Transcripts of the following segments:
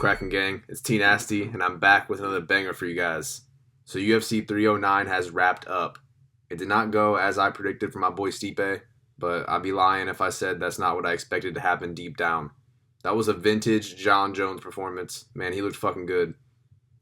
cracking, gang? It's T Nasty, and I'm back with another banger for you guys. So UFC 309 has wrapped up. It did not go as I predicted for my boy Stipe, but I'd be lying if I said that's not what I expected to happen deep down. That was a vintage John Jones performance. Man, he looked fucking good.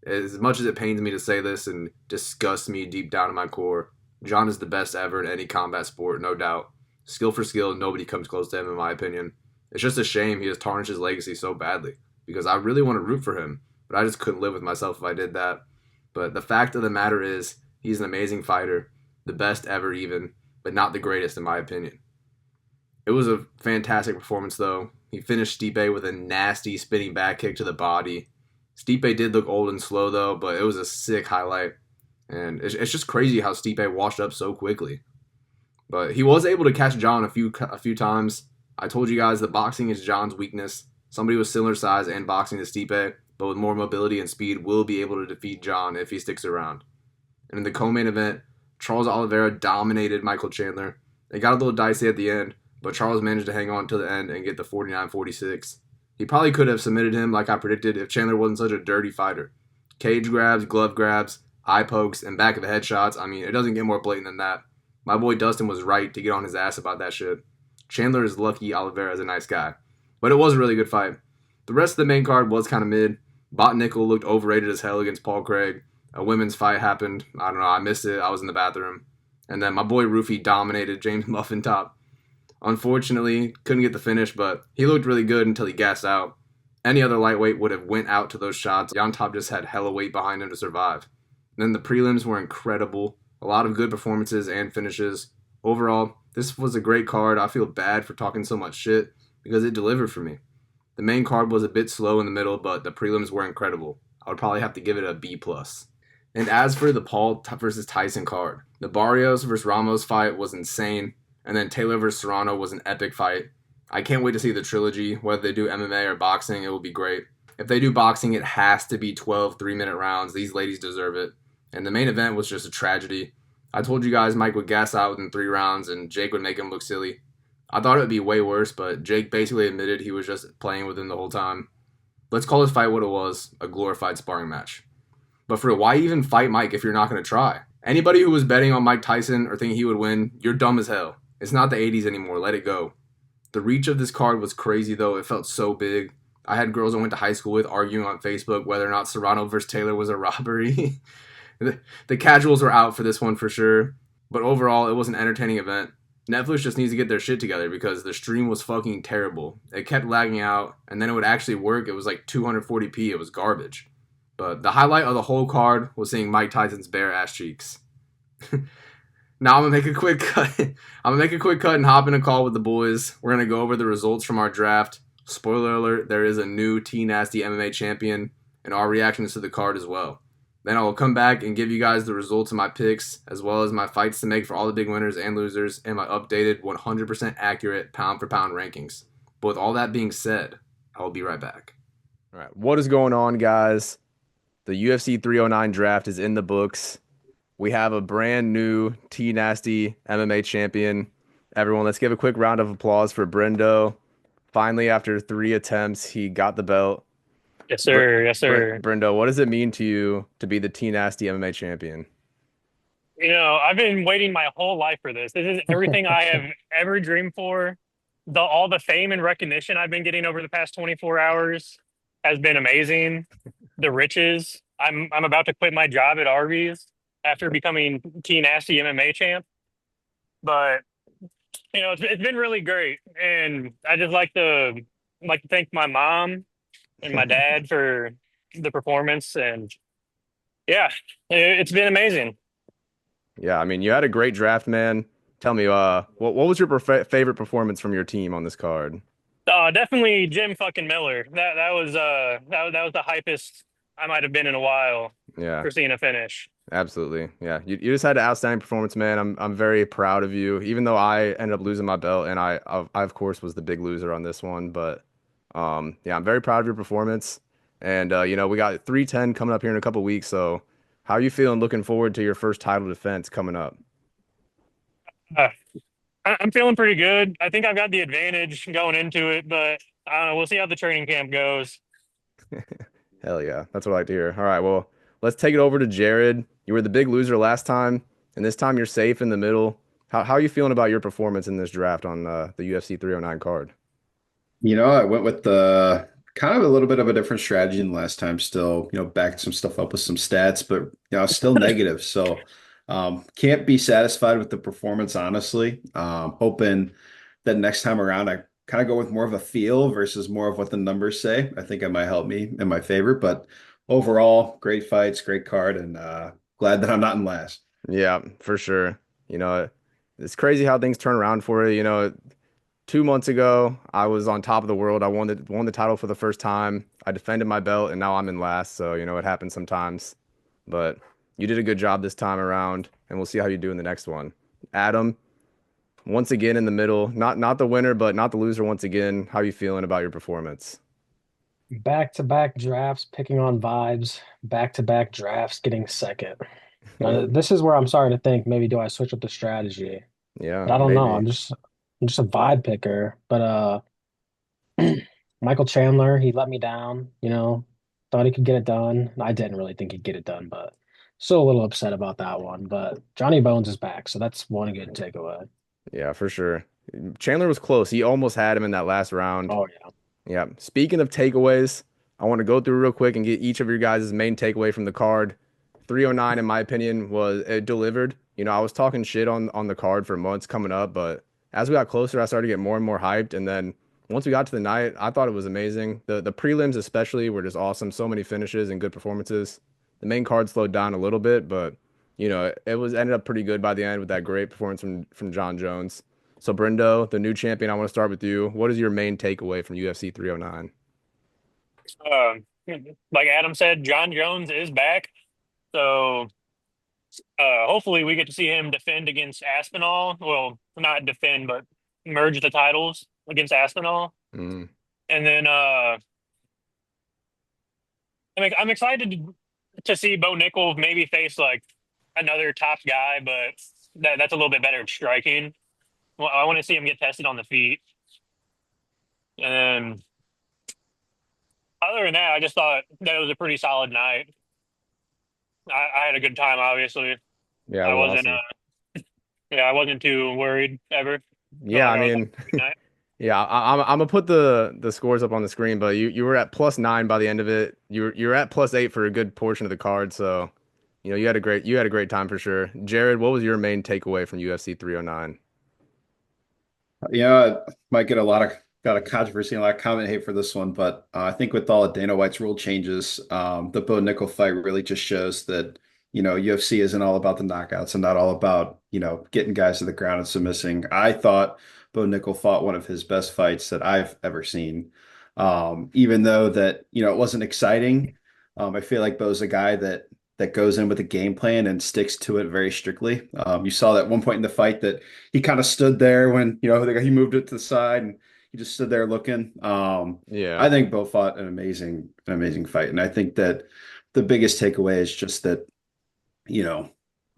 As much as it pains me to say this and disgusts me deep down in my core, John is the best ever in any combat sport, no doubt. Skill for skill, nobody comes close to him, in my opinion. It's just a shame he has tarnished his legacy so badly because I really want to root for him, but I just couldn't live with myself if I did that. But the fact of the matter is, he's an amazing fighter, the best ever even, but not the greatest in my opinion. It was a fantastic performance though. He finished Stipe with a nasty spinning back kick to the body. Stipe did look old and slow though, but it was a sick highlight. And it's just crazy how Stipe washed up so quickly. But he was able to catch John a few times. I told you guys that boxing is John's weakness. Somebody with similar size and boxing to Stipe, but with more mobility and speed, will be able to defeat John if he sticks around. And in the co-main event, Charles Oliveira dominated Michael Chandler. It got a little dicey at the end, but Charles managed to hang on to the end and get the 49-46. He probably could have submitted him like I predicted if Chandler wasn't such a dirty fighter. Cage grabs, glove grabs, eye pokes, and back of the head shots. I mean, it doesn't get more blatant than that. My boy Dustin was right to get on his ass about that shit. Chandler is lucky Oliveira is a nice guy. But it was a really good fight. The rest of the main card was kind of mid. Nickal looked overrated as hell against Paul Craig. A women's fight happened. I don't know, I missed it. I was in the bathroom. And then my boy Ruffy dominated James Muffintop. Unfortunately, couldn't get the finish, but he looked really good until he gassed out. Any other lightweight would have went out to those shots. Jan Top just had hella weight behind him to survive. And then the prelims were incredible. A lot of good performances and finishes. Overall, this was a great card. I feel bad for talking so much shit because it delivered for me. The main card was a bit slow in the middle, but the prelims were incredible. I would probably have to give it a B+. And as for the Paul versus Tyson card, the Barrios versus Ramos fight was insane, and then Taylor versus Serrano was an epic fight. I can't wait to see the trilogy. Whether they do MMA or boxing, it will be great. If they do boxing, it has to be 12 3-minute rounds. These ladies deserve it. And the main event was just a tragedy. I told you guys Mike would gas out within 3 rounds and Jake would make him look silly. I thought it would be way worse, but Jake basically admitted he was just playing with him the whole time. Let's call this fight what it was, a glorified sparring match. But for real, why even fight Mike if you're not going to try? Anybody who was betting on Mike Tyson or thinking he would win, you're dumb as hell. It's not the 80s anymore, let it go. The reach of this card was crazy though, it felt so big. I had girls I went to high school with arguing on Facebook whether or not Serrano versus Taylor was a robbery. The casuals were out for this one for sure, but overall it was an entertaining event. Netflix just needs to get their shit together because the stream was fucking terrible. It kept lagging out, and then it would actually work. It was like 240p. It was garbage. But the highlight of the whole card was seeing Mike Tyson's bare ass cheeks. Now I'm gonna make a quick cut. And hop in a call with the boys. We're gonna go over the results from our draft. Spoiler alert: there is a new TNastyMMA champion, and our reactions to the card as well. Then I will come back and give you guys the results of my picks, as well as my fights to make for all the big winners and losers, and my updated 100% accurate pound-for-pound rankings. But with all that being said, I will be right back. All right, what is going on, guys? The UFC 309 draft is in the books. We have a brand new T-Nasty MMA champion. Everyone, let's give a quick round of applause for Brendo. Finally, after 3 attempts, he got the belt. Yes, sir. Yes, sir. Brendo, what does it mean to you to be the T-Nasty MMA champion? I've been waiting my whole life for this. This is everything I have ever dreamed for. All the fame and recognition I've been getting over the past 24 hours has been amazing. The riches. I'm about to quit my job at Arby's after becoming T-Nasty MMA champ. But it's been really great, and I just like to thank my mom and my dad for the performance, and yeah, it's been amazing. Yeah, I mean, you had a great draft, man. Tell me, what was your favorite performance from your team on this card? Definitely Jim fucking Miller. That was the hypest I might have been in a while Yeah, for seeing a finish. absolutely. Yeah, you just had an outstanding performance, man. I'm very proud of you. Even though I ended up losing my belt, and I of course was the big loser on this one, but yeah, I'm very proud of your performance. And we got 310 coming up here in a couple weeks. So, how are you feeling? Looking forward to your first title defense coming up. Uh, I'm feeling pretty good. I think I've got the advantage going into it, but I don't know. We'll see how the training camp goes. Hell yeah. That's what I like to hear. All right, well, let's take it over to Jared. You were the big loser last time, and this time you're safe in the middle. How are you feeling about your performance in this draft on the UFC 309 card? I went with the kind of a little bit of a different strategy than last time. Still, backed some stuff up with some stats, but still negative. So, can't be satisfied with the performance, honestly. Hoping that next time around I kind of go with more of a feel versus more of what the numbers say. I think it might help me in my favor. But overall, great fights, great card, and glad that I'm not in last. Yeah, for sure. You know, it's crazy how things turn around for you. 2 months ago, I was on top of the world. I won the title for the first time. I defended my belt, and now I'm in last. So, it happens sometimes. But you did a good job this time around, and we'll see how you do in the next one. Adam, once again in the middle, not the winner, but not the loser once again. How you feeling about your performance? Back to back drafts, picking on vibes, back to back drafts, getting second. This is where I'm starting to think maybe do I switch up the strategy? Yeah, But I don't know. maybe. I'm just a vibe picker. But Michael Chandler, he let me down, thought he could get it done. I didn't really think he'd get it done, but still a little upset about that one. But Johnny Bones is back, so that's one good takeaway. Yeah, for sure. Chandler was close. He almost had him in that last round. Oh yeah. Yeah. Speaking of takeaways, I want to go through real quick and get each of your guys' main takeaway from the card. 309, in my opinion, was it delivered. I was talking shit on the card for months coming up, but as we got closer, I started to get more and more hyped. And then once we got to the night, I thought it was amazing. The prelims especially were just awesome. So many finishes and good performances. The main card slowed down a little bit, but it was ended up pretty good by the end with that great performance from John Jones. So Brendo, the new champion, I want to start with you. What is your main takeaway from UFC 309? Um, like Adam said, John Jones is back. So hopefully we get to see him defend against Aspinall. Well, not defend, but merge the titles against Aspinall. Mm, And then I'm excited to see Bo Nickal maybe face like another top guy, but that's a little bit better at striking. Well, I want to see him get tested on the feet. And then other than that, I just thought that it was a pretty solid night. I had a good time, obviously. yeah, it I was wasn't awesome. yeah, I wasn't too worried ever. Felt Yeah, like I I was having mean, a good night. yeah, I'm gonna put the scores up on the screen, but you were at +9 by the end of it. You're at +8 for a good portion of the card, so you had a great time for sure. Jared, what was your main takeaway from UFC 309? Yeah, might get a lot of controversy and a lot of comment hate for this one, but I think with all of Dana White's rule changes, the Bo Nickel fight really just shows that UFC isn't all about the knockouts and not all about getting guys to the ground and submitting. I thought Bo Nickel fought one of his best fights that I've ever seen. Even though that it wasn't exciting, I feel like Bo's a guy that goes in with a game plan and sticks to it very strictly. You saw that one point in the fight that he kind of stood there when he moved it to the side and he just stood there looking. Yeah, I think Bo fought an amazing fight, and I think that the biggest takeaway is just that you know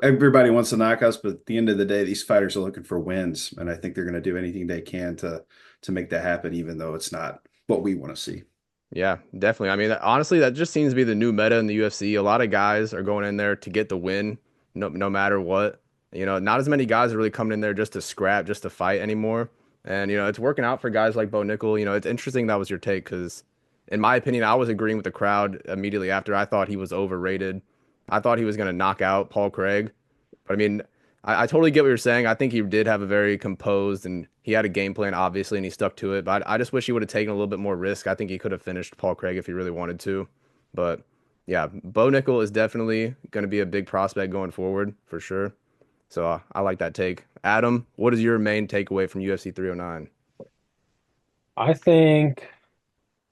everybody wants the knockouts, but at the end of the day, these fighters are looking for wins, and I think they're going to do anything they can to make that happen, even though it's not what we want to see. yeah, definitely. I mean, honestly, that just seems to be the new meta in the UFC. A lot of guys are going in there to get the win, no matter what. Not as many guys are really coming in there just to scrap, just to fight anymore. And it's working out for guys like Bo Nickel. It's interesting that was your take because, in my opinion, I was agreeing with the crowd immediately after. I thought he was overrated. I thought he was going to knock out Paul Craig. But I mean, I totally get what you're saying. I think he did have a very composed and he had a game plan, obviously, and he stuck to it. But I just wish he would have taken a little bit more risk. I think he could have finished Paul Craig if he really wanted to. But yeah, Bo Nickel is definitely going to be a big prospect going forward for sure. So I like that take. Adam, what is your main takeaway from UFC 309? I think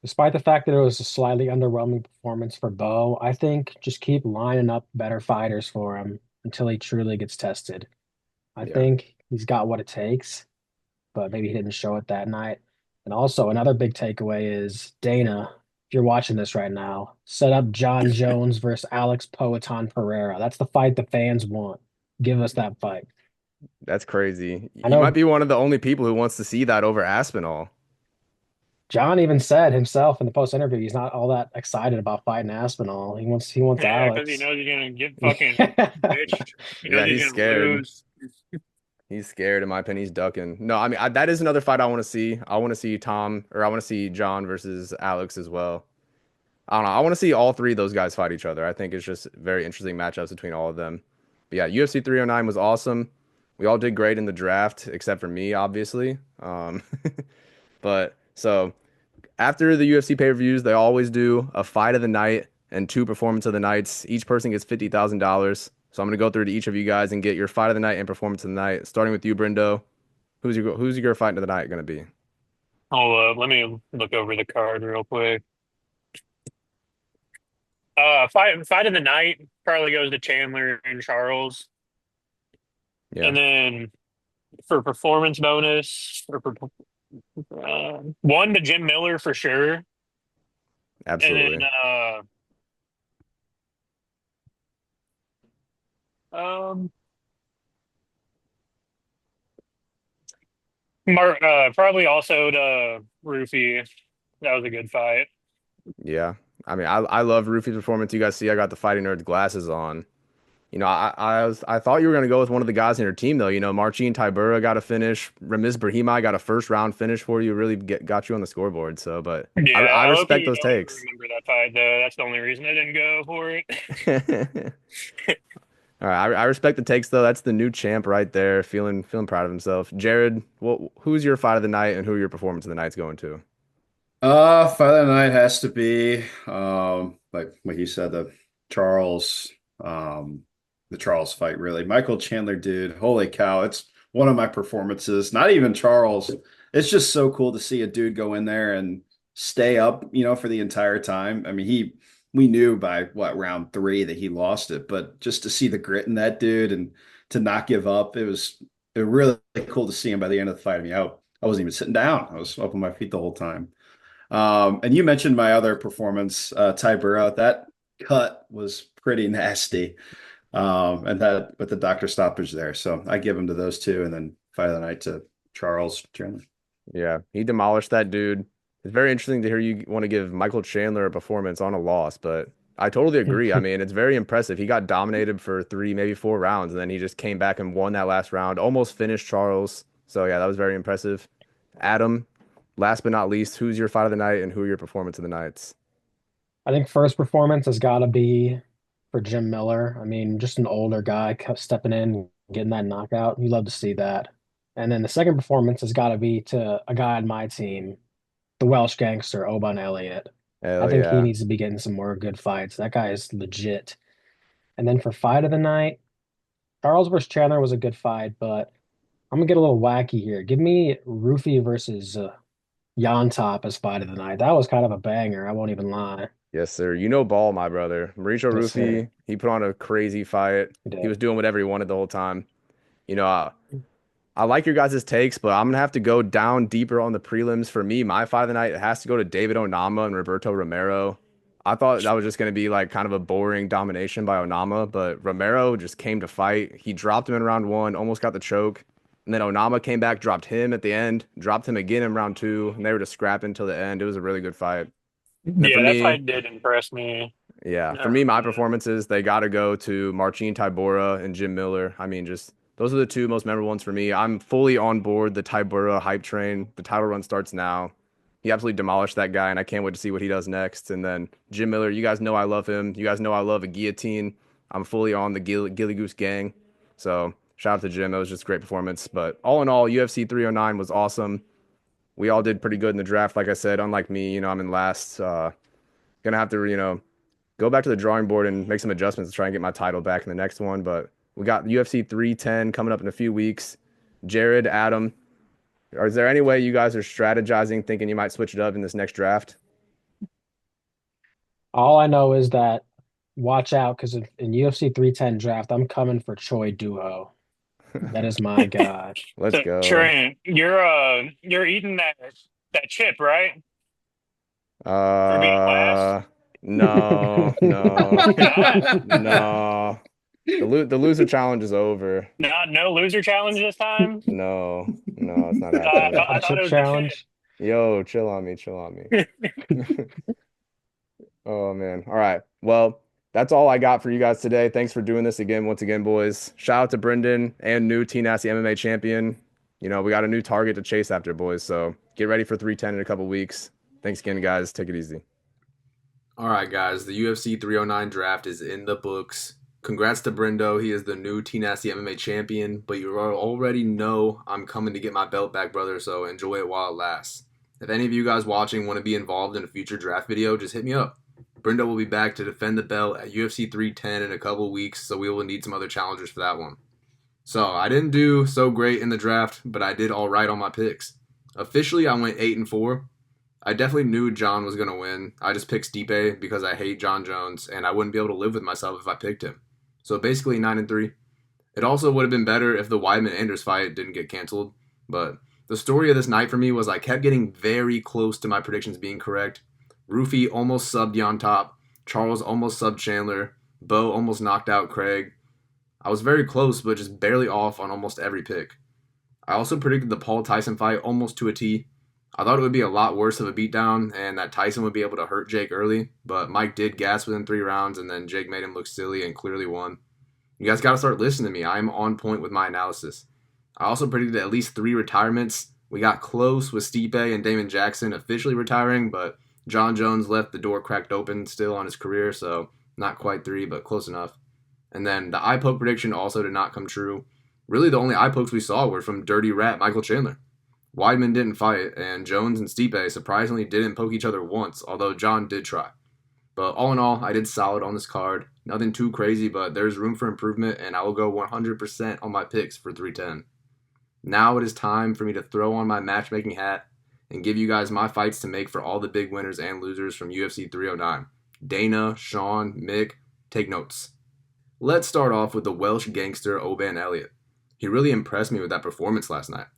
despite the fact that it was a slightly underwhelming performance for Bo, I think just keep lining up better fighters for him until he truly gets tested. I Yeah, think he's got what it takes, but maybe he didn't show it that night. And also, another big takeaway is Dana, if you're watching this right now, set up John Jones versus Alex Poatan Pereira. That's the fight the fans want. Give us that fight. that's crazy. I You might know be one of the only people who wants to see that over Aspinall. John even said himself in the post interview he's not all that excited about fighting Aspinall. He wants Yeah, because he Alex. knows he's gonna get fucking Yeah. bitched. He knows Yeah, he's he's gonna scared. lose. He's scared, in my opinion. He's ducking. No, I mean that is another fight I want to see. I want to see I want to see John versus Alex as well. I don't know. I want to see all three of those guys fight each other. I think it's just very interesting matchups between all of them. But yeah, UFC 309 was awesome. We all did great in the draft, except for me, obviously. But so after the UFC pay-per-views, they always do a fight of the night and two performance of the nights. Each person gets $50,000. So I'm gonna go through to each of you guys and get your fight of the night and performance of the night. Starting with you, Brendo. Who's your fight of the night gonna be? Hold up, let me look over the card real quick. Fight of the night probably goes to Chandler and Charles, Yeah, and then for performance bonus, one to Jim Miller for sure, and then absolutely. um, probably also to Ruffy. That was a good fight. Yeah. I mean, I love Ruffy's performance. You guys see I got the Fighting Nerds glasses on. I thought you were gonna go with one of the guys in your team though. Marcin Tybura got a finish. Ramiz Brahimaj got a first round finish for you. Really got you on the scoreboard. So, but Yeah, I I hope respect those you takes. remember that fight though. That's the only reason I didn't go for it. All right, I respect the takes though. That's the new champ right there. Feeling proud of himself. Jared, who's your fight of the night and who your performance of the night's going to? Fight of the night has to be like what you said, um the Charles fight really. Michael Chandler, dude, holy cow, it's one of my performances. Not even Charles. It's just so cool to see a dude go in there and stay up, for the entire time. I mean, we knew by what round three that he lost it, but just to see the grit in that dude and to not give up, it was really cool to see him by the end of the fight. I mean, I wasn't even sitting down. I was up on my feet the whole time. And you mentioned my other performance, Ty Burrow. That cut was pretty nasty. And that with the doctor stoppage there. So I give him to those two, and then fight of the night to Charles Chandler. Yeah, he demolished that dude. It's very interesting to hear you want to give Michael Chandler a performance on a loss, but I totally agree. I mean, it's very impressive. He got dominated for three, maybe four rounds, and then he just came back and won that last round, almost finished Charles. So yeah, that was very impressive. Adam, last but not least, who's your fight of the night and who are your performance of the nights? I think first performance has got to be for Jim Miller. I mean, just an older guy kept stepping in, getting that knockout. You love to see that. And then the second performance has got to be to a guy on my team, the Welsh gangster, Oban Elliott. I Hell think he yeah. needs to be getting some more good fights. That guy is legit. And then for fight of the night, Charles versus Chandler was a good fight, but I'm gonna get a little wacky here. Give me Ruffy versus Yon Top as fight of the night. That was kind of a banger. I won't even lie. Yes, sir. You know ball, my brother. Mauricio Yes, sir. Ruffy, he put on a crazy fight. He He did. was doing whatever he wanted the whole time. You know, I like your guys' takes, but I'm gonna have to go down deeper on the prelims. For me, my fight of the night has to go to David Onama and Roberto Romero. I thought that was just gonna be like kind of a boring domination by Onama, but Romero just came to fight. He dropped him in round one, almost got the choke. And then Onama came back, dropped him at the end, dropped him again in round two, and they were just scrapping till the end. It was a really good fight. And then for Yeah, that me, fight did impress me. yeah, for Uh, me, my performances, they got to go to Marcin Tybura and Jim Miller. I mean, just those are the two most memorable ones for me. I'm fully on board the Tybura hype train. The title run starts now. He absolutely demolished that guy, and I can't wait to see what he does next. And then Jim Miller, you guys know I love him. You guys know I love a guillotine. I'm fully on the Gilly Goose gang. So shout out to Jim. It was just a great performance. But all in all, UFC 309 was awesome. We all did pretty good in the draft, like I said. Unlike me, I'm in last. Gonna have to, go back to the drawing board and make some adjustments to try and get my title back in the next one. But we got UFC 310 coming up in a few weeks. Jared, Adam, is there any way you guys are strategizing, thinking you might switch it up in this next draft? All I know is that watch out because in UFC 310 draft, I'm coming for Choi Duho. That is my guy. Let's so go. Trent, you're eating that chip, right? For being last? Uh, no, no, Why not? no. The loser challenge is over. Not no loser challenge this time. No, no, it's not I happening. thought The I thought chip it was the chip. challenge. Yo, chill on me, chill on me. Oh man. All right. Well, that's all I got for you guys today. Thanks for doing this again, once again, boys. Shout out to Brendan and new T-Nasty MMA champion. You know, we got a new target to chase after, boys. So get ready for 310 in a couple weeks. Thanks again, guys. Take it easy. All right, guys. The UFC 309 draft is in the books. Congrats to Brendo. He is the new T-Nasty MMA champion, but you already know I'm coming to get my belt back, brother, so enjoy it while it lasts. If any of you guys watching want to be involved in a future draft video, just hit me up. Brendo will be back to defend the belt at UFC 310 in a couple weeks, so we will need some other challengers for that one. So, I didn't do so great in the draft, but I did all right on my picks. Officially, I went 8-4. I definitely knew John was going to win. I just picked Stipe because I hate John Jones, and I wouldn't be able to live with myself if I picked him. So basically 9-3. It also would have been better if the Weidman-Anders fight didn't get canceled, but the story of this night for me was I kept getting very close to my predictions being correct. Ruffy almost subbed Yon Top. Charles almost subbed Chandler. Bo almost knocked out Craig. I was very close, but just barely off on almost every pick. I also predicted the Paul Tyson fight almost to a T. I thought it would be a lot worse of a beatdown and that Tyson would be able to hurt Jake early, but Mike did gas within 3 rounds and then Jake made him look silly and clearly won. You guys got to start listening to me. I am on point with my analysis. I also predicted at least 3 retirements. We got close with Stipe and Damon Jackson officially retiring, but John Jones left the door cracked open still on his career, so not quite 3, but close enough. And then the eye poke prediction also did not come true. Really, the only eye pokes we saw were from Dirty Rat Michael Chandler. Weidman didn't fight, and Jones and Stipe surprisingly didn't poke each other once, although John did try. But all in all, I did solid on this card. Nothing too crazy, but there's room for improvement, and I will go 100% on my picks for 310. Now it is time for me to throw on my matchmaking hat and give you guys my fights to make for all the big winners and losers from UFC 309. Dana, Sean, Mick, take notes. Let's start off with the Welsh gangster Oban Elliott. He really impressed me with that performance last night.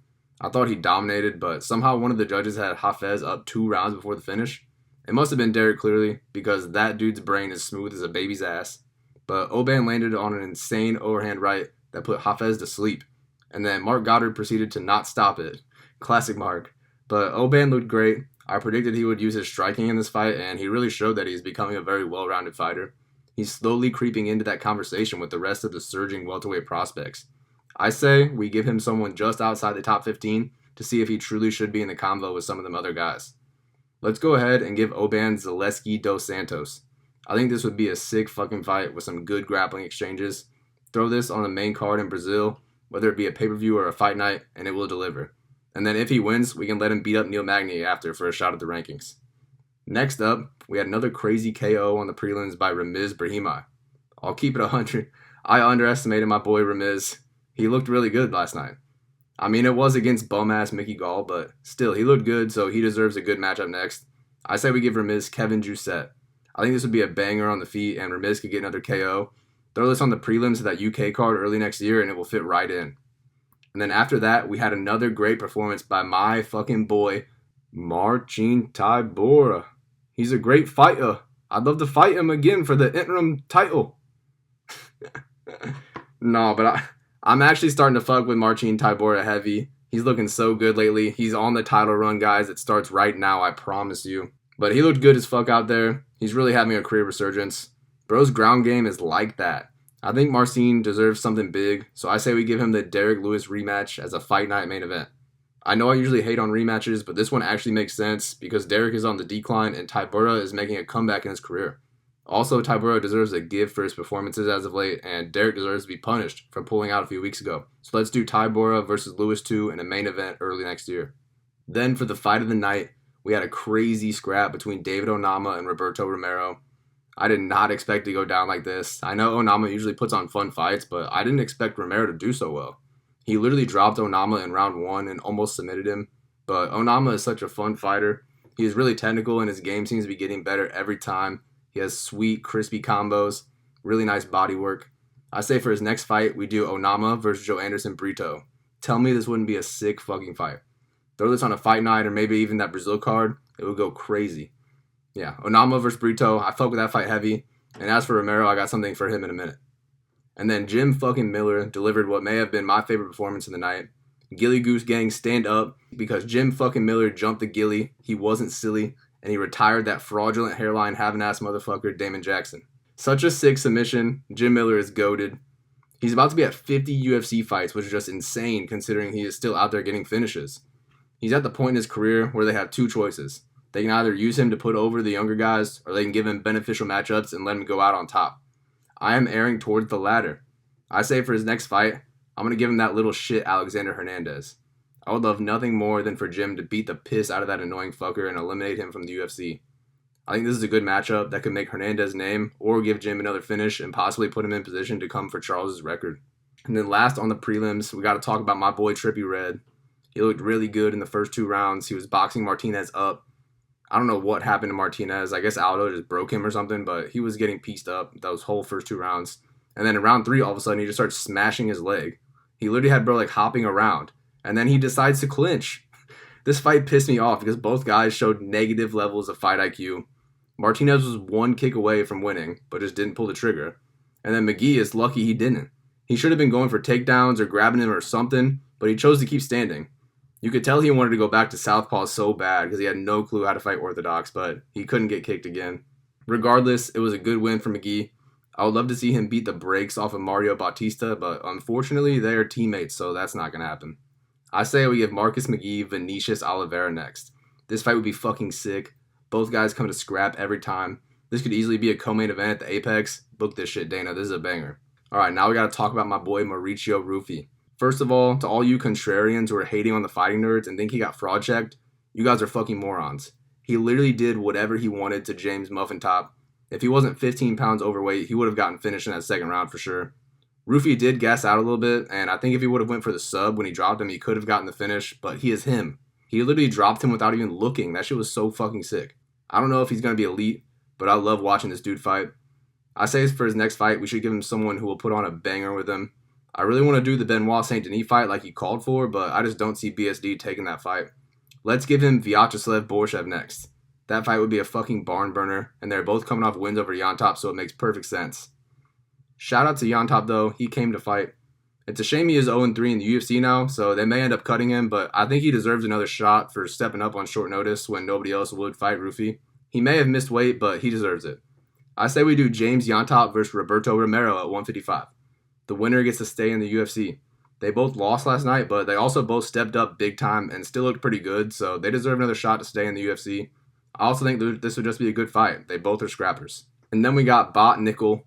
I thought he dominated, but somehow one of the judges had Hafez up 2 rounds before the finish. It must have been Derek clearly, because that dude's brain is smooth as a baby's ass. But Oban landed on an insane overhand right that put Hafez to sleep. And then Mark Goddard proceeded to not stop it. Classic Mark. But Oban looked great. I predicted he would use his striking in this fight, and he really showed that he's becoming a very well-rounded fighter. He's slowly creeping into that conversation with the rest of the surging welterweight prospects. I say we give him someone just outside the top 15 to see if he truly should be in the convo with some of them other guys. Let's go ahead and give Oban Zaleski dos Santos. I think this would be a sick fucking fight with some good grappling exchanges. Throw this on the main card in Brazil, whether it be a pay-per-view or a fight night, and it will deliver. And then if he wins, we can let him beat up Neil Magny after for a shot at the rankings. Next up, we had another crazy KO on the prelims by Ramiz Brahimaj. I'll keep it 100. I underestimated my boy Ramiz. He looked really good last night. I mean, it was against bum-ass Mickey Gall, but still, he looked good, so he deserves a good matchup next. I say we give Ramiz Kevin Jousset. I think this would be a banger on the feet, and Ramiz could get another KO. Throw this on the prelims of that UK card early next year, and it will fit right in. And then after that, we had another great performance by my fucking boy, Marcin Tybura. He's a great fighter. I'd love to fight him again for the interim title. No, but I'm actually starting to fuck with Marcin Tybura heavy. He's looking so good lately. He's on the title run, guys. It starts right now, I promise you. But he looked good as fuck out there. He's really having a career resurgence. Bro's ground game is like that. I think Marcin deserves something big, so I say we give him the Derek Lewis rematch as a fight night main event. I know I usually hate on rematches, but this one actually makes sense because Derek is on the decline and Tybura is making a comeback in his career. Also, Tybura deserves a gift for his performances as of late, and Derek deserves to be punished for pulling out a few weeks ago. So let's do Tybura versus Lewis 2 in a main event early next year. Then for the fight of the night, we had a crazy scrap between David Onama and Roberto Romero. I did not expect to go down like this. I know Onama usually puts on fun fights, but I didn't expect Romero to do so well. He literally dropped Onama in round 1 and almost submitted him. But Onama is such a fun fighter. He is really technical and his game seems to be getting better every time. He has sweet, crispy combos, really nice body work. I say for his next fight, we do Onama versus Joe Anderson Brito. Tell me this wouldn't be a sick fucking fight. Throw this on a fight night or maybe even that Brazil card, it would go crazy. Yeah, Onama versus Brito, I fuck with that fight heavy. And as for Romero, I got something for him in a minute. And then Jim fucking Miller delivered what may have been my favorite performance of the night. Gilly Goose Gang, stand up, because Jim fucking Miller jumped the Gilly. He wasn't silly, and he retired that fraudulent hairline having ass motherfucker Damon Jackson. Such a sick submission. Jim Miller is goated. He's about to be at 50 UFC fights, which is just insane considering he is still out there getting finishes. He's at the point in his career where they have two choices. They can either use him to put over the younger guys, or they can give him beneficial matchups and let him go out on top. I am erring towards the latter. I say for his next fight, I'm going to give him that little shit Alexander Hernandez. I would love nothing more than for Jim to beat the piss out of that annoying fucker and eliminate him from the UFC. I think this is a good matchup that could make Hernandez name or give Jim another finish and possibly put him in position to come for Charles's record. And then last on the prelims, we got to talk about my boy Trippie Redd. He looked really good in the first 2 rounds. He was boxing Martinez up. I don't know what happened to Martinez. I guess Aldo just broke him or something, but he was getting pieced up those whole first 2 rounds. And then in round 3, all of a sudden, he just starts smashing his leg. He literally had bro like hopping around. And then he decides to clinch. This fight pissed me off because both guys showed negative levels of fight IQ. Martinez was 1 kick away from winning, but just didn't pull the trigger. And then McGee is lucky he didn't. He should have been going for takedowns or grabbing him or something, but he chose to keep standing. You could tell he wanted to go back to southpaw so bad because he had no clue how to fight orthodox, but he couldn't get kicked again. Regardless, it was a good win for McGee. I would love to see him beat the brakes off of Mario Bautista, but unfortunately, they are teammates, so that's not going to happen. I say we give Marcus McGee Vinicius Oliveira next. This fight would be fucking sick. Both guys come to scrap every time. This could easily be a co-main event at the Apex. Book this shit, Dana. This is a banger. Alright, now we got to talk about my boy Mauricio Ruffy. First of all, to all you contrarians who are hating on the Fighting Nerds and think he got fraud checked, you guys are fucking morons. He literally did whatever he wanted to James Muffin Top. If he wasn't 15 pounds overweight, he would have gotten finished in that second round for sure. Ruffy did gas out a little bit, and I think if he would have went for the sub when he dropped him, he could have gotten the finish, but he is him. He literally dropped him without even looking. That shit was so fucking sick. I don't know if he's going to be elite, but I love watching this dude fight. I say for his next fight, we should give him someone who will put on a banger with him. I really want to do the Benoit Saint Denis fight like he called for, but I just don't see BSD taking that fight. Let's give him Vyacheslav Borshev next. That fight would be a fucking barn burner, and they're both coming off wins over Yontop, so it makes perfect sense. Shout out to Yontop though, he came to fight. It's a shame he is 0-3 in the UFC now, so they may end up cutting him, but I think he deserves another shot for stepping up on short notice when nobody else would fight Ruffy. He may have missed weight, but he deserves it. I say we do James Yontop versus Roberto Romero at 155. The winner gets to stay in the UFC. They both lost last night, but they also both stepped up big time and still looked pretty good, so they deserve another shot to stay in the UFC. I also think this would just be a good fight. They both are scrappers. And then we got Bot Nickal.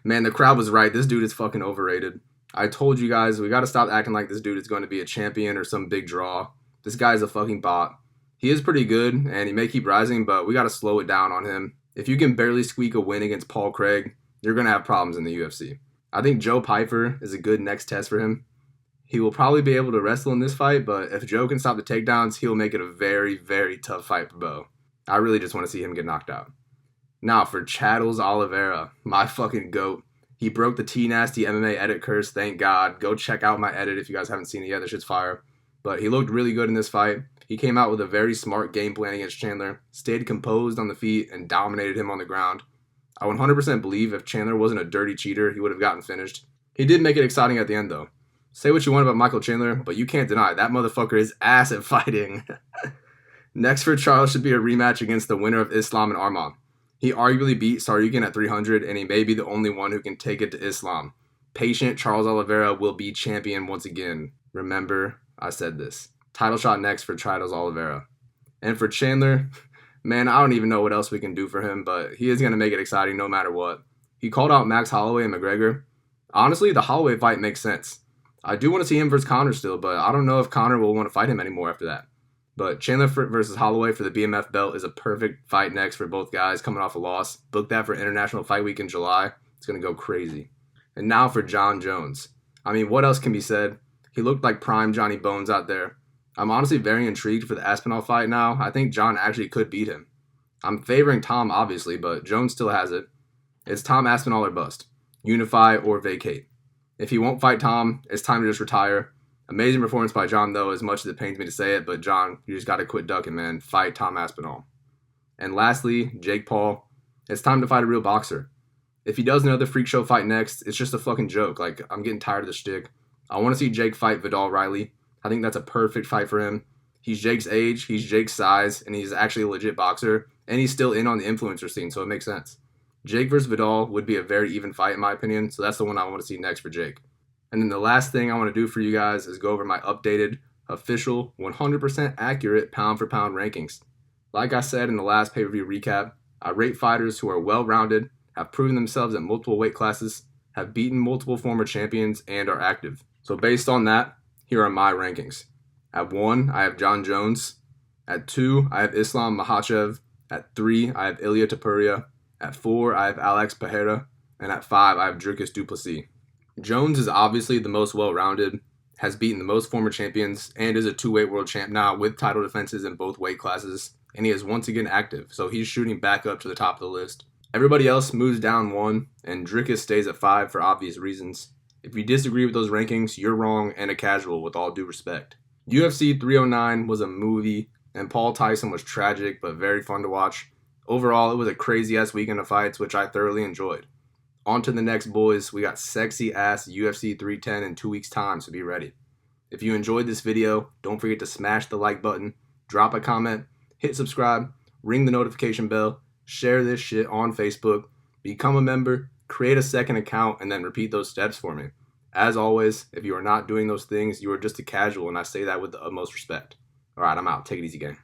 Man, the crowd was right. This dude is fucking overrated. I told you guys, we got to stop acting like this dude is going to be a champion or some big draw. This guy is a fucking bot. He is pretty good, and he may keep rising, but we got to slow it down on him. If you can barely squeak a win against Paul Craig, you're going to have problems in the UFC. I think Joe Pyfer is a good next test for him. He will probably be able to wrestle in this fight, but if Joe can stop the takedowns, he'll make it a very, very tough fight for Bo. I really just want to see him get knocked out. Now for Chattels Oliveira, my fucking GOAT. He broke the TNastyMMA edit curse, thank God. Go check out my edit if you guys haven't seen it yet. That shit's fire. But he looked really good in this fight. He came out with a very smart game plan against Chandler, stayed composed on the feet, and dominated him on the ground. I 100% believe if Chandler wasn't a dirty cheater, he would have gotten finished. He did make it exciting at the end, though. Say what you want about Michael Chandler, but you can't deny that motherfucker is ass at fighting. Next for Charles should be a rematch against the winner of Islam and Arman. He arguably beat Saryukin at 300, and he may be the only one who can take it to Islam. Patient Charles Oliveira will be champion once again. Remember, I said this. Title shot next for Charles Oliveira. And for Chandler, man, I don't even know what else we can do for him, but he is going to make it exciting no matter what. He called out Max Holloway and McGregor. Honestly, the Holloway fight makes sense. I do want to see him versus Conor still, but I don't know if Conor will want to fight him anymore after that. But Chandler versus Holloway for the BMF belt is a perfect fight next for both guys coming off a loss. Book that for International Fight Week in July. It's going to go crazy. And now for John Jones. I mean, what else can be said? He looked like prime Johnny Bones out there. I'm honestly very intrigued for the Aspinall fight now. I think John actually could beat him. I'm favoring Tom, obviously, but Jones still has it. It's Tom Aspinall or bust. Unify or vacate. If he won't fight Tom, it's time to just retire. Amazing performance by John, though, as much as it pains me to say it, but John, you just got to quit ducking, man. Fight Tom Aspinall. And lastly, Jake Paul. It's time to fight a real boxer. If he does another freak show fight next, it's just a fucking joke. Like, I'm getting tired of the shtick. I want to see Jake fight Vidal Riley. I think that's a perfect fight for him. He's Jake's age, he's Jake's size, and he's actually a legit boxer, and he's still in on the influencer scene, so it makes sense. Jake versus Vidal would be a very even fight in my opinion, so that's the one I want to see next for Jake. And then the last thing I want to do for you guys is go over my updated, official, 100% accurate pound-for-pound rankings. Like I said in the last pay-per-view recap, I rate fighters who are well-rounded, have proven themselves at multiple weight classes, have beaten multiple former champions, and are active. So based on that, here are my rankings. At 1, I have Jon Jones. At 2, I have Islam Makhachev. At 3, I have Ilia Topuria. At 4, I have Alex Pereira. And at 5, I have Dricus du Plessis. Jones is obviously the most well-rounded, has beaten the most former champions, and is a two-weight world champ now with title defenses in both weight classes, and he is once again active, so he's shooting back up to the top of the list. Everybody else moves down 1, and Dricus stays at 5 for obvious reasons. If you disagree with those rankings, you're wrong and a casual with all due respect. UFC 309 was a movie, and Paul Tyson was tragic but very fun to watch. Overall, it was a crazy-ass weekend of fights, which I thoroughly enjoyed. On to the next, boys. We got sexy-ass UFC 310 in 2 weeks' time, so be ready. If you enjoyed this video, don't forget to smash the like button, drop a comment, hit subscribe, ring the notification bell, share this shit on Facebook, become a member, create a second account, and then repeat those steps for me. As always, if you are not doing those things, you are just a casual, and I say that with the utmost respect. All right, I'm out. Take it easy, gang.